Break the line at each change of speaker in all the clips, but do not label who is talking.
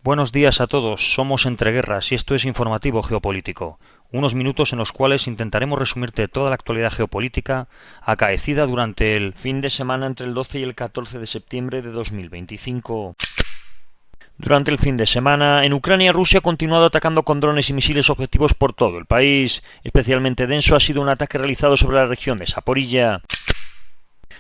Buenos días a todos, somos Entre Guerras y esto es Informativo Geopolítico, unos minutos en los cuales intentaremos resumirte toda la actualidad geopolítica acaecida durante el fin de semana entre el 12 y el 14 de septiembre de 2025. Durante el fin de semana, en Ucrania, Rusia ha continuado atacando con drones y misiles objetivos por todo el país. Especialmente denso ha sido un ataque realizado sobre la región de Zaporilla.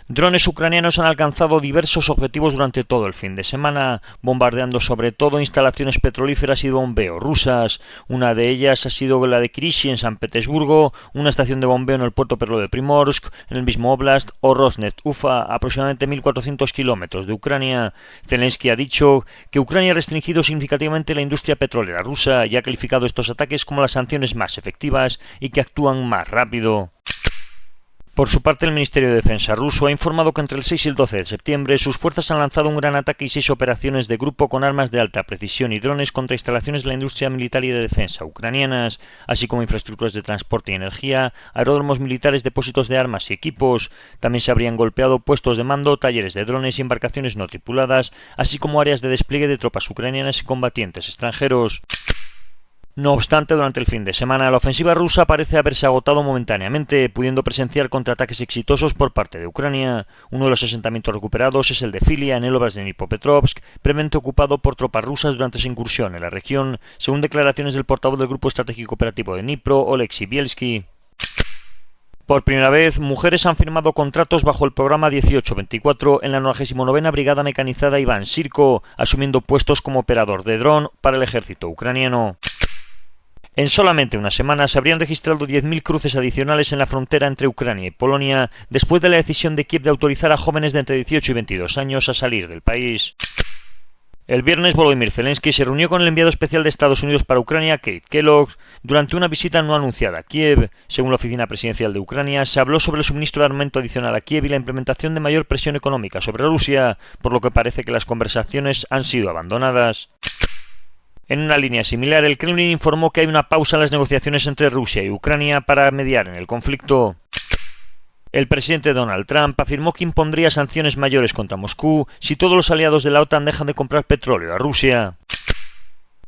Drones ucranianos han alcanzado diversos objetivos durante todo el fin de semana, bombardeando sobre todo instalaciones petrolíferas y de bombeo rusas. Una de ellas ha sido la de Kryzhyn en San Petersburgo, una estación de bombeo en el puerto petrolero de Primorsk, en el mismo oblast, o Rosneft Ufa, a aproximadamente 1.400 kilómetros de Ucrania. Zelensky ha dicho que Ucrania ha restringido significativamente la industria petrolera rusa y ha calificado estos ataques como las sanciones más efectivas y que actúan más rápido. Por su parte, el Ministerio de Defensa ruso ha informado que entre el 6 y el 12 de septiembre sus fuerzas han lanzado un gran ataque y 6 operaciones de grupo con armas de alta precisión y drones contra instalaciones de la industria militar y de defensa ucranianas, así como infraestructuras de transporte y energía, aeródromos militares, depósitos de armas y equipos. También se habrían golpeado puestos de mando, talleres de drones y embarcaciones no tripuladas, así como áreas de despliegue de tropas ucranianas y combatientes extranjeros. No obstante, durante el fin de semana, la ofensiva rusa parece haberse agotado momentáneamente, pudiendo presenciar contraataques exitosos por parte de Ucrania. Uno de los asentamientos recuperados es el de Filia, en el oblast de Dnipropetrovsk, previamente ocupado por tropas rusas durante su incursión en la región, según declaraciones del portavoz del Grupo Estratégico Operativo de Dnipro, Oleksiy Bielski. Por primera vez, mujeres han firmado contratos bajo el programa 1824 en la 99ª Brigada Mecanizada Iván Sirko, asumiendo puestos como operador de dron para el ejército ucraniano. En solamente una semana se habrían registrado 10.000 cruces adicionales en la frontera entre Ucrania y Polonia, después de la decisión de Kiev de autorizar a jóvenes de entre 18 y 22 años a salir del país. El viernes, Volodymyr Zelensky se reunió con el enviado especial de Estados Unidos para Ucrania, Keith Kellogg, durante una visita no anunciada a Kiev. Según la Oficina Presidencial de Ucrania, se habló sobre el suministro de armamento adicional a Kiev y la implementación de mayor presión económica sobre Rusia, por lo que parece que las conversaciones han sido abandonadas. En una línea similar, el Kremlin informó que hay una pausa en las negociaciones entre Rusia y Ucrania para mediar en el conflicto. El presidente Donald Trump afirmó que impondría sanciones mayores contra Moscú si todos los aliados de la OTAN dejan de comprar petróleo a Rusia.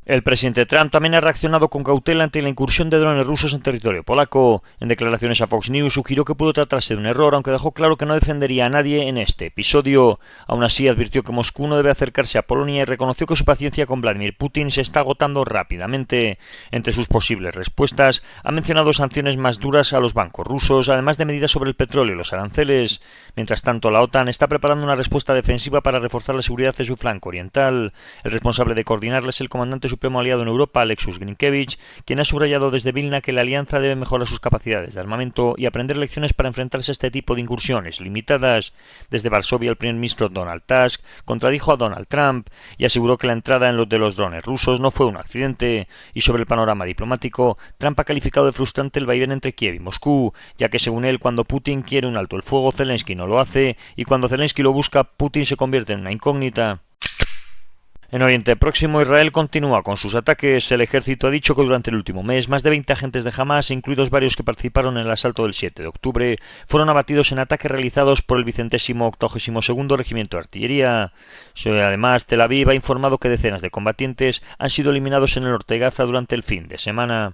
El presidente Trump también ha reaccionado con cautela ante la incursión de drones rusos en territorio polaco. En declaraciones a Fox News sugirió que pudo tratarse de un error, aunque dejó claro que no defendería a nadie en este episodio. Aún así, advirtió que Moscú no debe acercarse a Polonia y reconoció que su paciencia con Vladimir Putin se está agotando rápidamente. Entre sus posibles respuestas, ha mencionado sanciones más duras a los bancos rusos, además de medidas sobre el petróleo y los aranceles. Mientras tanto, la OTAN está preparando una respuesta defensiva para reforzar la seguridad de su flanco oriental. El responsable de coordinarla es el comandante supremo aliado en Europa, Alexus Grinkevich, quien ha subrayado desde Vilna que la alianza debe mejorar sus capacidades de armamento y aprender lecciones para enfrentarse a este tipo de incursiones limitadas. Desde Varsovia, el primer ministro Donald Tusk contradijo a Donald Trump y aseguró que la entrada en los de los drones rusos no fue un accidente. Y sobre el panorama diplomático, Trump ha calificado de frustrante el vaivén entre Kiev y Moscú, ya que según él, cuando Putin quiere un alto el fuego, Zelensky no lo hace, y cuando Zelensky lo busca, Putin se convierte en una incógnita. En Oriente Próximo, Israel continúa con sus ataques. El ejército ha dicho que durante el último mes, más de 20 agentes de Hamas, incluidos varios que participaron en el asalto del 7 de octubre, fueron abatidos en ataques realizados por el 182º Regimiento de Artillería. Además, Tel Aviv ha informado que decenas de combatientes han sido eliminados en el norte de Gaza durante el fin de semana.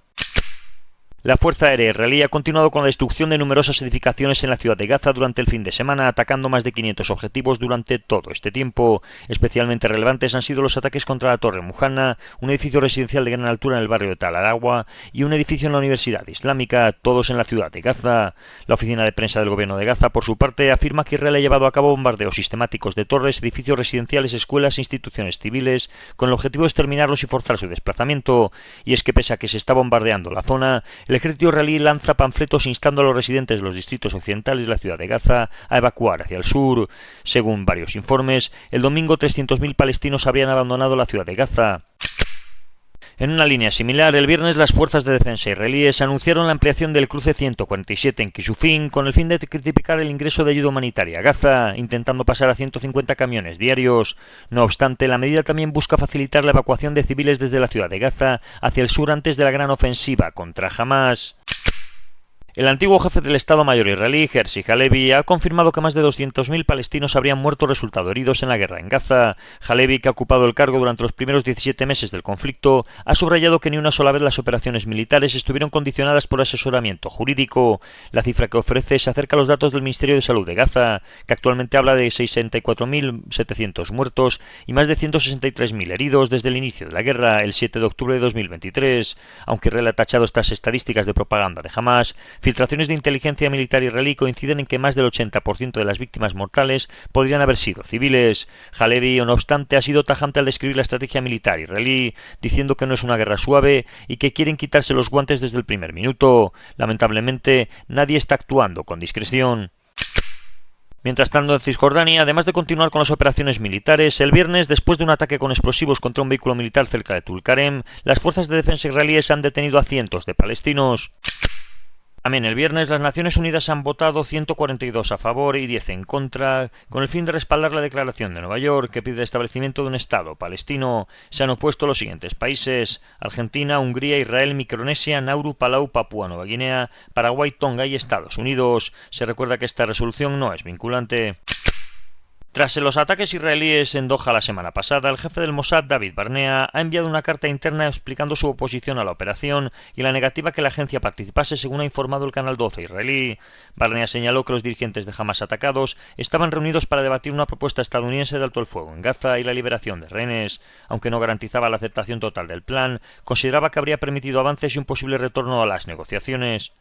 La Fuerza Aérea israelí ha continuado con la destrucción de numerosas edificaciones en la ciudad de Gaza durante el fin de semana, atacando más de 500 objetivos durante todo este tiempo. Especialmente relevantes han sido los ataques contra la Torre Mujana, un edificio residencial de gran altura en el barrio de Tal Al-Awa y un edificio en la Universidad Islámica, todos en la ciudad de Gaza. La oficina de prensa del gobierno de Gaza, por su parte, afirma que Israel ha llevado a cabo bombardeos sistemáticos de torres, edificios residenciales, escuelas e instituciones civiles, con el objetivo de exterminarlos y forzar su desplazamiento. Y es que pese a que se está bombardeando la zona, el ejército israelí lanza panfletos instando a los residentes de los distritos occidentales de la ciudad de Gaza a evacuar hacia el sur. Según varios informes, el domingo 300.000 palestinos habrían abandonado la ciudad de Gaza. En una línea similar, el viernes las fuerzas de defensa israelíes anunciaron la ampliación del cruce 147 en Kisufin con el fin de criticar el ingreso de ayuda humanitaria a Gaza, intentando pasar a 150 camiones diarios. No obstante, la medida también busca facilitar la evacuación de civiles desde la ciudad de Gaza hacia el sur antes de la gran ofensiva contra Hamas. El antiguo jefe del Estado Mayor israelí, Herzi Halevi, ha confirmado que más de 200.000 palestinos habrían muerto o resultado heridos en la guerra en Gaza. Halevi, que ha ocupado el cargo durante los primeros 17 meses del conflicto, ha subrayado que ni una sola vez las operaciones militares estuvieron condicionadas por asesoramiento jurídico. La cifra que ofrece se acerca a los datos del Ministerio de Salud de Gaza, que actualmente habla de 64.700 muertos y más de 163.000 heridos desde el inicio de la guerra, el 7 de octubre de 2023. Aunque Israel ha tachado estas estadísticas de propaganda de Hamás, filtraciones de inteligencia militar israelí coinciden en que más del 80% de las víctimas mortales podrían haber sido civiles. Halevi, no obstante, ha sido tajante al describir la estrategia militar israelí, diciendo que no es una guerra suave y que quieren quitarse los guantes desde el primer minuto. Lamentablemente, nadie está actuando con discreción. Mientras tanto, en Cisjordania, además de continuar con las operaciones militares, el viernes, después de un ataque con explosivos contra un vehículo militar cerca de Tulkarem, las fuerzas de defensa israelíes han detenido a cientos de palestinos. También el viernes las Naciones Unidas han votado 142 a favor y 10 en contra, con el fin de respaldar la declaración de Nueva York que pide el establecimiento de un Estado palestino. Se han opuesto los siguientes países: Argentina, Hungría, Israel, Micronesia, Nauru, Palau, Papúa Nueva Guinea, Paraguay, Tonga y Estados Unidos. Se recuerda que esta resolución no es vinculante. Tras los ataques israelíes en Doha la semana pasada, el jefe del Mossad, David Barnea, ha enviado una carta interna explicando su oposición a la operación y la negativa que la agencia participase, según ha informado el Canal 12 israelí. Barnea señaló que los dirigentes de Hamás atacados estaban reunidos para debatir una propuesta estadounidense de alto el fuego en Gaza y la liberación de rehenes. Aunque no garantizaba la aceptación total del plan, consideraba que habría permitido avances y un posible retorno a las negociaciones.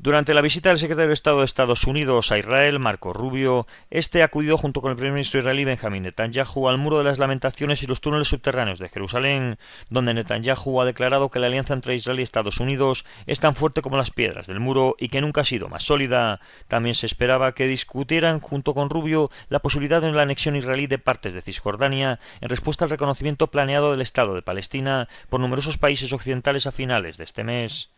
Durante la visita del secretario de Estado de Estados Unidos a Israel, Marco Rubio, este acudió junto con el primer ministro israelí Benjamín Netanyahu al Muro de las Lamentaciones y los túneles subterráneos de Jerusalén, donde Netanyahu ha declarado que la alianza entre Israel y Estados Unidos es tan fuerte como las piedras del muro y que nunca ha sido más sólida. También se esperaba que discutieran junto con Rubio la posibilidad de la anexión israelí de partes de Cisjordania en respuesta al reconocimiento planeado del Estado de Palestina por numerosos países occidentales a finales de este mes.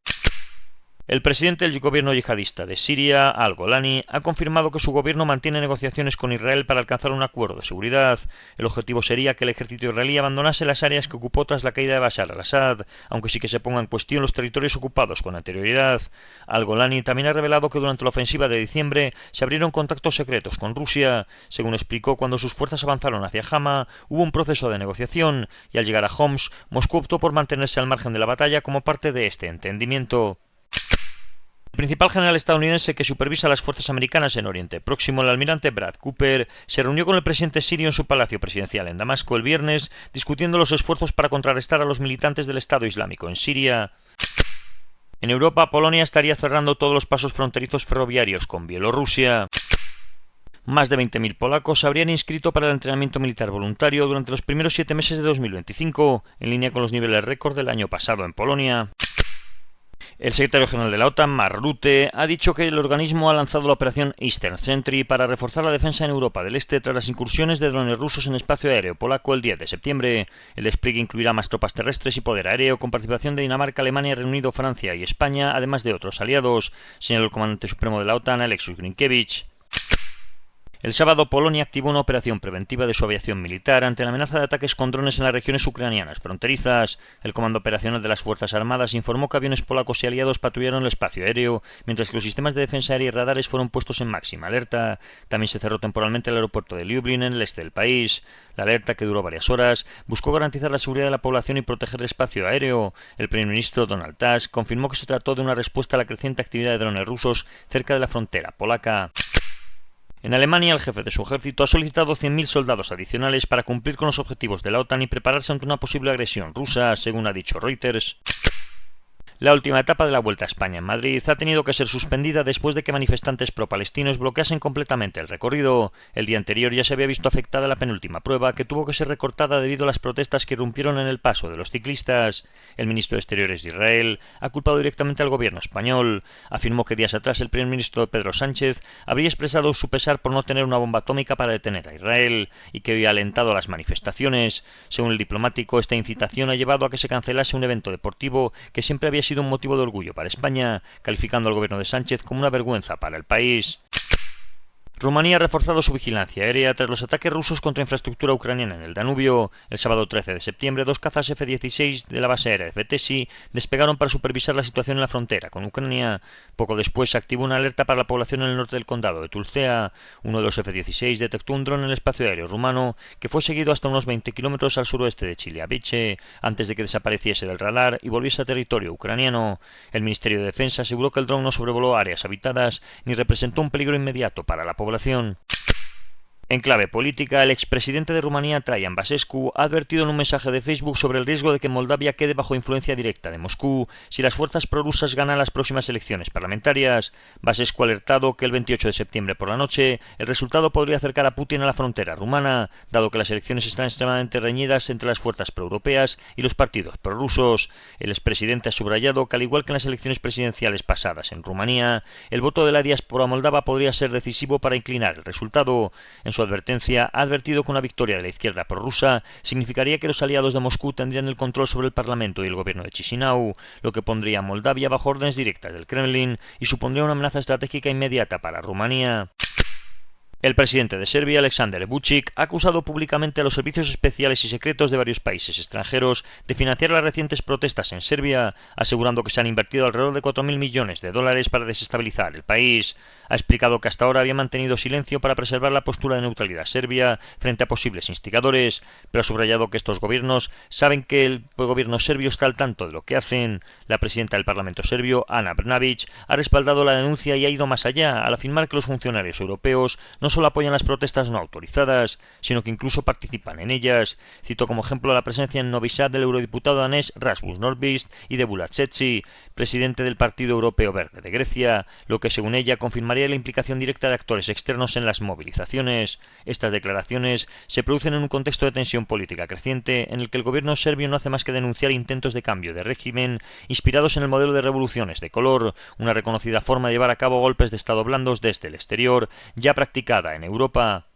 El presidente del gobierno yihadista de Siria, al-Golani, ha confirmado que su gobierno mantiene negociaciones con Israel para alcanzar un acuerdo de seguridad. El objetivo sería que el ejército israelí abandonase las áreas que ocupó tras la caída de Bashar al-Assad, aunque sí que se ponga en cuestión los territorios ocupados con anterioridad. Al-Golani también ha revelado que durante la ofensiva de diciembre se abrieron contactos secretos con Rusia. Según explicó, cuando sus fuerzas avanzaron hacia Hama, hubo un proceso de negociación, y al llegar a Homs, Moscú optó por mantenerse al margen de la batalla como parte de este entendimiento. El principal general estadounidense que supervisa las fuerzas americanas en Oriente Próximo, el almirante Brad Cooper, se reunió con el presidente sirio en su palacio presidencial en Damasco el viernes, discutiendo los esfuerzos para contrarrestar a los militantes del Estado Islámico en Siria. En Europa, Polonia estaría cerrando todos los pasos fronterizos ferroviarios con Bielorrusia. Más de 20.000 polacos se habrían inscrito para el entrenamiento militar voluntario durante los primeros 7 meses de 2025, en línea con los niveles récord del año pasado en Polonia. El secretario general de la OTAN, Mark Rutte, ha dicho que el organismo ha lanzado la operación Eastern Sentry para reforzar la defensa en Europa del Este tras las incursiones de drones rusos en el espacio aéreo polaco el 10 de septiembre. El despliegue incluirá más tropas terrestres y poder aéreo, con participación de Dinamarca, Alemania, Reino Unido, Francia y España, además de otros aliados, señaló el comandante supremo de la OTAN, Alexis Grinkiewicz. El sábado, Polonia activó una operación preventiva de su aviación militar ante la amenaza de ataques con drones en las regiones ucranianas fronterizas. El Comando Operacional de las Fuerzas Armadas informó que aviones polacos y aliados patrullaron el espacio aéreo, mientras que los sistemas de defensa aérea y radares fueron puestos en máxima alerta. También se cerró temporalmente el aeropuerto de Lublin en el este del país. La alerta, que duró varias horas, buscó garantizar la seguridad de la población y proteger el espacio aéreo. El primer ministro Donald Tusk confirmó que se trató de una respuesta a la creciente actividad de drones rusos cerca de la frontera polaca. En Alemania, el jefe de su ejército ha solicitado 100.000 soldados adicionales para cumplir con los objetivos de la OTAN y prepararse ante una posible agresión rusa, según ha dicho Reuters. La última etapa de la Vuelta a España en Madrid ha tenido que ser suspendida después de que manifestantes pro-palestinos bloqueasen completamente el recorrido. El día anterior ya se había visto afectada la penúltima prueba, que tuvo que ser recortada debido a las protestas que irrumpieron en el paso de los ciclistas. El ministro de Exteriores de Israel ha culpado directamente al gobierno español. Afirmó que días atrás el primer ministro Pedro Sánchez habría expresado su pesar por no tener una bomba atómica para detener a Israel y que había alentado las manifestaciones. Según el diplomático, esta incitación ha llevado a que se cancelase un evento deportivo que siempre había sido un motivo de orgullo para España, calificando al gobierno de Sánchez como una vergüenza para el país. Rumanía ha reforzado su vigilancia aérea tras los ataques rusos contra infraestructura ucraniana en el Danubio. El sábado 13 de septiembre, dos cazas F-16 de la base aérea de Vetesi despegaron para supervisar la situación en la frontera con Ucrania. Poco después se activó una alerta para la población en el norte del condado de Tulcea. Uno de los F-16 detectó un dron en el espacio aéreo rumano que fue seguido hasta unos 20 kilómetros al suroeste de Chiliabice antes de que desapareciese del radar y volviese a territorio ucraniano. El Ministerio de Defensa aseguró que el dron no sobrevoló áreas habitadas ni representó un peligro inmediato para la población. En clave política, el expresidente de Rumanía, Traian Băsescu, ha advertido en un mensaje de Facebook sobre el riesgo de que Moldavia quede bajo influencia directa de Moscú si las fuerzas prorrusas ganan las próximas elecciones parlamentarias. Băsescu ha alertado que el 28 de septiembre por la noche el resultado podría acercar a Putin a la frontera rumana, dado que las elecciones están extremadamente reñidas entre las fuerzas proeuropeas y los partidos prorrusos. El expresidente ha subrayado que, al igual que en las elecciones presidenciales pasadas en Rumanía, el voto de la diáspora moldava podría ser decisivo para inclinar el resultado. En su advertencia, ha advertido que una victoria de la izquierda prorrusa significaría que los aliados de Moscú tendrían el control sobre el Parlamento y el gobierno de Chisinau, lo que pondría a Moldavia bajo órdenes directas del Kremlin y supondría una amenaza estratégica inmediata para Rumanía. El presidente de Serbia, Aleksandar Vučić, ha acusado públicamente a los servicios especiales y secretos de varios países extranjeros de financiar las recientes protestas en Serbia, asegurando que se han invertido alrededor de 4.000 millones de dólares para desestabilizar el país. Ha explicado que hasta ahora había mantenido silencio para preservar la postura de neutralidad serbia frente a posibles instigadores, pero ha subrayado que estos gobiernos saben que el gobierno serbio está al tanto de lo que hacen. La presidenta del Parlamento serbio, Ana Brnabić, ha respaldado la denuncia y ha ido más allá al afirmar que los funcionarios europeos no solo apoyan las protestas no autorizadas, sino que incluso participan en ellas. Cito como ejemplo la presencia en Novi Sad del eurodiputado danés Rasmus Nordqvist y de Bulat Çeçi, presidente del Partido Europeo Verde de Grecia, lo que según ella confirmaría la implicación directa de actores externos en las movilizaciones. Estas declaraciones se producen en un contexto de tensión política creciente en el que el gobierno serbio no hace más que denunciar intentos de cambio de régimen inspirados en el modelo de revoluciones de color, una reconocida forma de llevar a cabo golpes de estado blandos desde el exterior, ya practicada en Europa.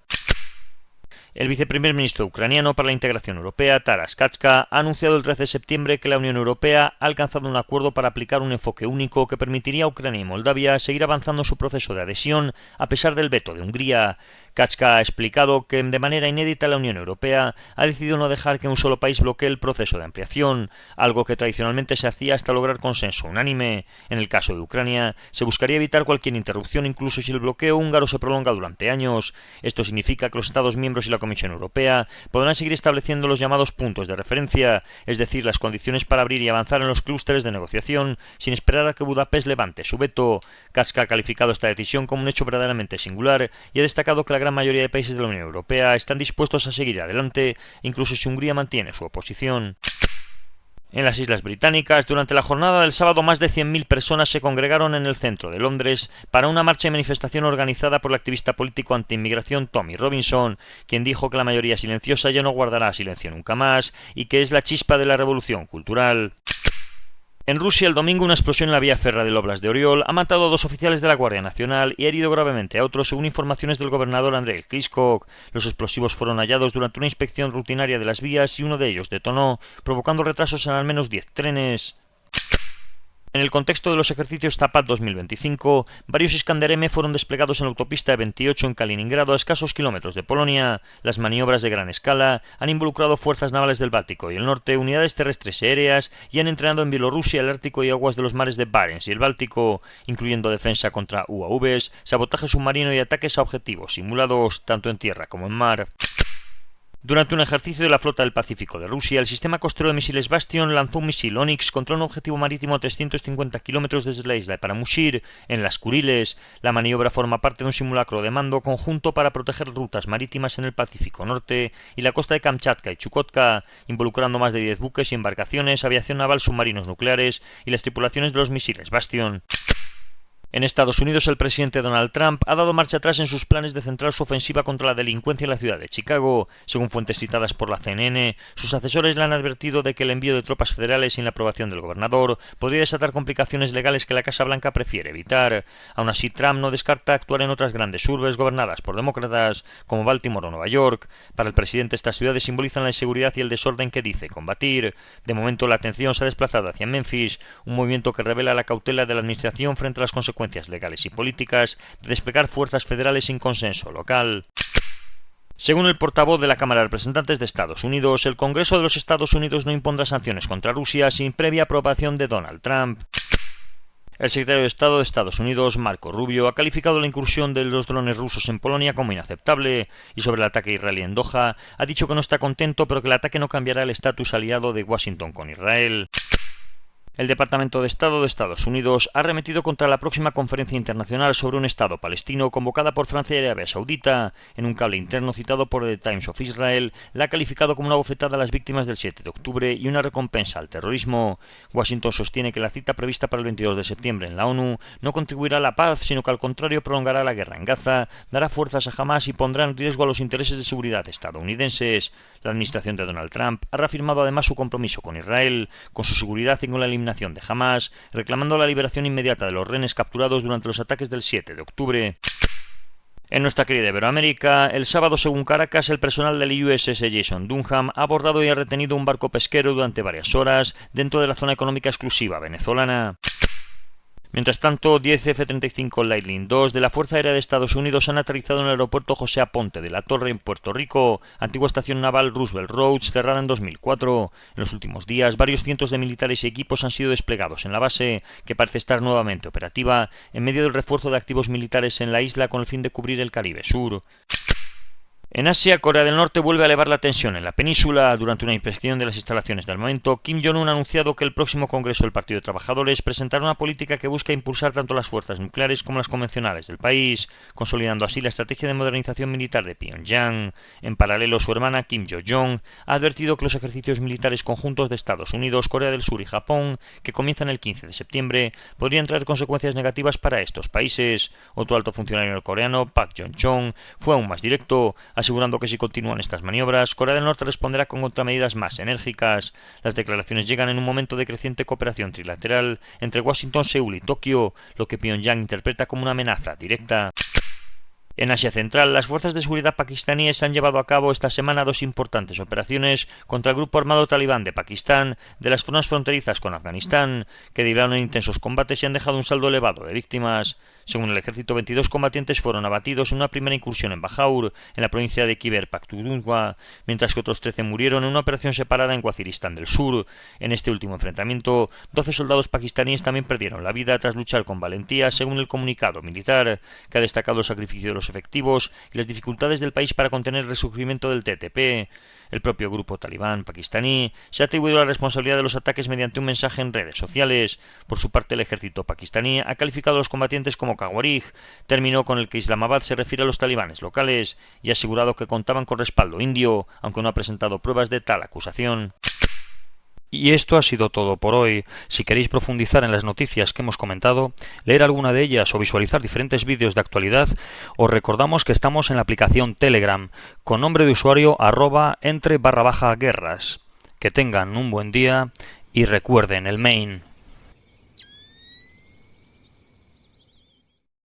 El viceprimer ministro ucraniano para la integración europea, Taras Kachka, ha anunciado el 13 de septiembre que la Unión Europea ha alcanzado un acuerdo para aplicar un enfoque único que permitiría a Ucrania y Moldavia seguir avanzando en su proceso de adhesión a pesar del veto de Hungría. Kachka ha explicado que de manera inédita la Unión Europea ha decidido no dejar que un solo país bloquee el proceso de ampliación, algo que tradicionalmente se hacía hasta lograr consenso unánime. En el caso de Ucrania, se buscaría evitar cualquier interrupción incluso si el bloqueo húngaro se prolonga durante años. Esto significa que los Estados miembros y la Comisión Europea podrán seguir estableciendo los llamados puntos de referencia, es decir, las condiciones para abrir y avanzar en los clústeres de negociación, sin esperar a que Budapest levante su veto. Kachka ha calificado esta decisión como un hecho verdaderamente singular y ha destacado que la gran mayoría de países de la Unión Europea están dispuestos a seguir adelante, incluso si Hungría mantiene su oposición. En las Islas Británicas, durante la jornada del sábado, más de 100.000 personas se congregaron en el centro de Londres para una marcha y manifestación organizada por el activista político anti-inmigración Tommy Robinson, quien dijo que la mayoría silenciosa ya no guardará silencio nunca más y que es la chispa de la revolución cultural. En Rusia, el domingo, una explosión en la vía férrea del Óblast de Oriol ha matado a 2 oficiales de la Guardia Nacional y ha herido gravemente a otros, según informaciones del gobernador Andrei Krychkov. Los explosivos fueron hallados durante una inspección rutinaria de las vías y uno de ellos detonó, provocando retrasos en al menos 10 trenes. En el contexto de los ejercicios Zapad 2025, varios Iskander-M fueron desplegados en la autopista E28 en Kaliningrado, a escasos kilómetros de Polonia. Las maniobras de gran escala han involucrado fuerzas navales del Báltico y el Norte, unidades terrestres y aéreas, y han entrenado en Bielorrusia, el Ártico y aguas de los mares de Barents y el Báltico, incluyendo defensa contra UAVs, sabotaje submarino y ataques a objetivos simulados tanto en tierra como en mar. Durante un ejercicio de la Flota del Pacífico de Rusia, el sistema costero de misiles Bastion lanzó un misil Onyx contra un objetivo marítimo a 350 kilómetros desde la isla de Paramushir, en las Kuriles. La maniobra forma parte de un simulacro de mando conjunto para proteger rutas marítimas en el Pacífico Norte y la costa de Kamchatka y Chukotka, involucrando más de 10 buques y embarcaciones, aviación naval, submarinos nucleares y las tripulaciones de los misiles Bastion. En Estados Unidos, el presidente Donald Trump ha dado marcha atrás en sus planes de centrar su ofensiva contra la delincuencia en la ciudad de Chicago. Según fuentes citadas por la CNN, sus asesores le han advertido de que el envío de tropas federales sin la aprobación del gobernador podría desatar complicaciones legales que la Casa Blanca prefiere evitar. Aún así, Trump no descarta actuar en otras grandes urbes gobernadas por demócratas, como Baltimore o Nueva York. Para el presidente, estas ciudades simbolizan la inseguridad y el desorden que dice combatir. De momento, la atención se ha desplazado hacia Memphis, un movimiento que revela la cautela de la administración frente a las consecuencias consecuencias legales y políticas de desplegar fuerzas federales sin consenso local. Según el portavoz de la Cámara de Representantes de Estados Unidos, el Congreso de los Estados Unidos no impondrá sanciones contra Rusia sin previa aprobación de Donald Trump. El secretario de Estado de Estados Unidos, Marco Rubio, ha calificado la incursión de los drones rusos en Polonia como inaceptable y sobre el ataque israelí en Doha ha dicho que no está contento, pero que el ataque no cambiará el estatus aliado de Washington con Israel. El Departamento de Estado de Estados Unidos ha arremetido contra la próxima conferencia internacional sobre un Estado palestino convocada por Francia y Arabia Saudita. En un cable interno citado por The Times of Israel, la ha calificado como una bofetada a las víctimas del 7 de octubre y una recompensa al terrorismo. Washington sostiene que la cita prevista para el 22 de septiembre en la ONU no contribuirá a la paz, sino que al contrario prolongará la guerra en Gaza, dará fuerzas a Hamás y pondrá en riesgo a los intereses de seguridad estadounidenses. La administración de Donald Trump ha reafirmado además su compromiso con Israel, con su seguridad y con la eliminación de Hamás, reclamando la liberación inmediata de los rehenes capturados durante los ataques del 7 de octubre. En nuestra querida Iberoamérica, el sábado, según Caracas, el personal del USS Jason Dunham ha abordado y ha retenido un barco pesquero durante varias horas dentro de la zona económica exclusiva venezolana. Mientras tanto, 10 F-35 Lightning II de la Fuerza Aérea de Estados Unidos han aterrizado en el aeropuerto José Aponte de la Torre en Puerto Rico, antigua estación naval Roosevelt Roads, cerrada en 2004. En los últimos días, varios cientos de militares y equipos han sido desplegados en la base, que parece estar nuevamente operativa, en medio del refuerzo de activos militares en la isla con el fin de cubrir el Caribe Sur. En Asia, Corea del Norte vuelve a elevar la tensión en la península. Durante una inspección de las instalaciones del armamento, Kim Jong-un ha anunciado que el próximo Congreso del Partido de Trabajadores presentará una política que busca impulsar tanto las fuerzas nucleares como las convencionales del país, consolidando así la estrategia de modernización militar de Pyongyang. En paralelo, su hermana Kim Yo-jong ha advertido que los ejercicios militares conjuntos de Estados Unidos, Corea del Sur y Japón, que comienzan el 15 de septiembre, podrían traer consecuencias negativas para estos países. Otro alto funcionario coreano, Park Jong-chong, fue aún más directo, asegurando que si continúan estas maniobras, Corea del Norte responderá con contramedidas más enérgicas. Las declaraciones llegan en un momento de creciente cooperación trilateral entre Washington, Seúl y Tokio, lo que Pyongyang interpreta como una amenaza directa. En Asia Central, las fuerzas de seguridad pakistaníes han llevado a cabo esta semana dos importantes operaciones contra el grupo armado talibán de Pakistán de las zonas fronterizas con Afganistán, que derivaron en intensos combates y han dejado un saldo elevado de víctimas. Según el ejército, 22 combatientes fueron abatidos en una primera incursión en Bajaur, en la provincia de Khyber Pakhtunkhwa, mientras que otros 13 murieron en una operación separada en Waziristán del Sur. En este último enfrentamiento, 12 soldados pakistaníes también perdieron la vida tras luchar con valentía, según el comunicado militar, que ha destacado el sacrificio de los efectivos y las dificultades del país para contener el resurgimiento del TTP. El propio grupo talibán pakistaní se ha atribuido la responsabilidad de los ataques mediante un mensaje en redes sociales. Por su parte, el ejército pakistaní ha calificado a los combatientes como Khawarij, término con el que Islamabad se refiere a los talibanes locales, y ha asegurado que contaban con respaldo indio, aunque no ha presentado pruebas de tal acusación. Y esto ha sido todo por hoy. Si queréis profundizar en las noticias que hemos comentado, leer alguna de ellas o visualizar diferentes vídeos de actualidad, os recordamos que estamos en la aplicación Telegram, con nombre de usuario @entre_guerras. Que tengan un buen día y recuerden el main.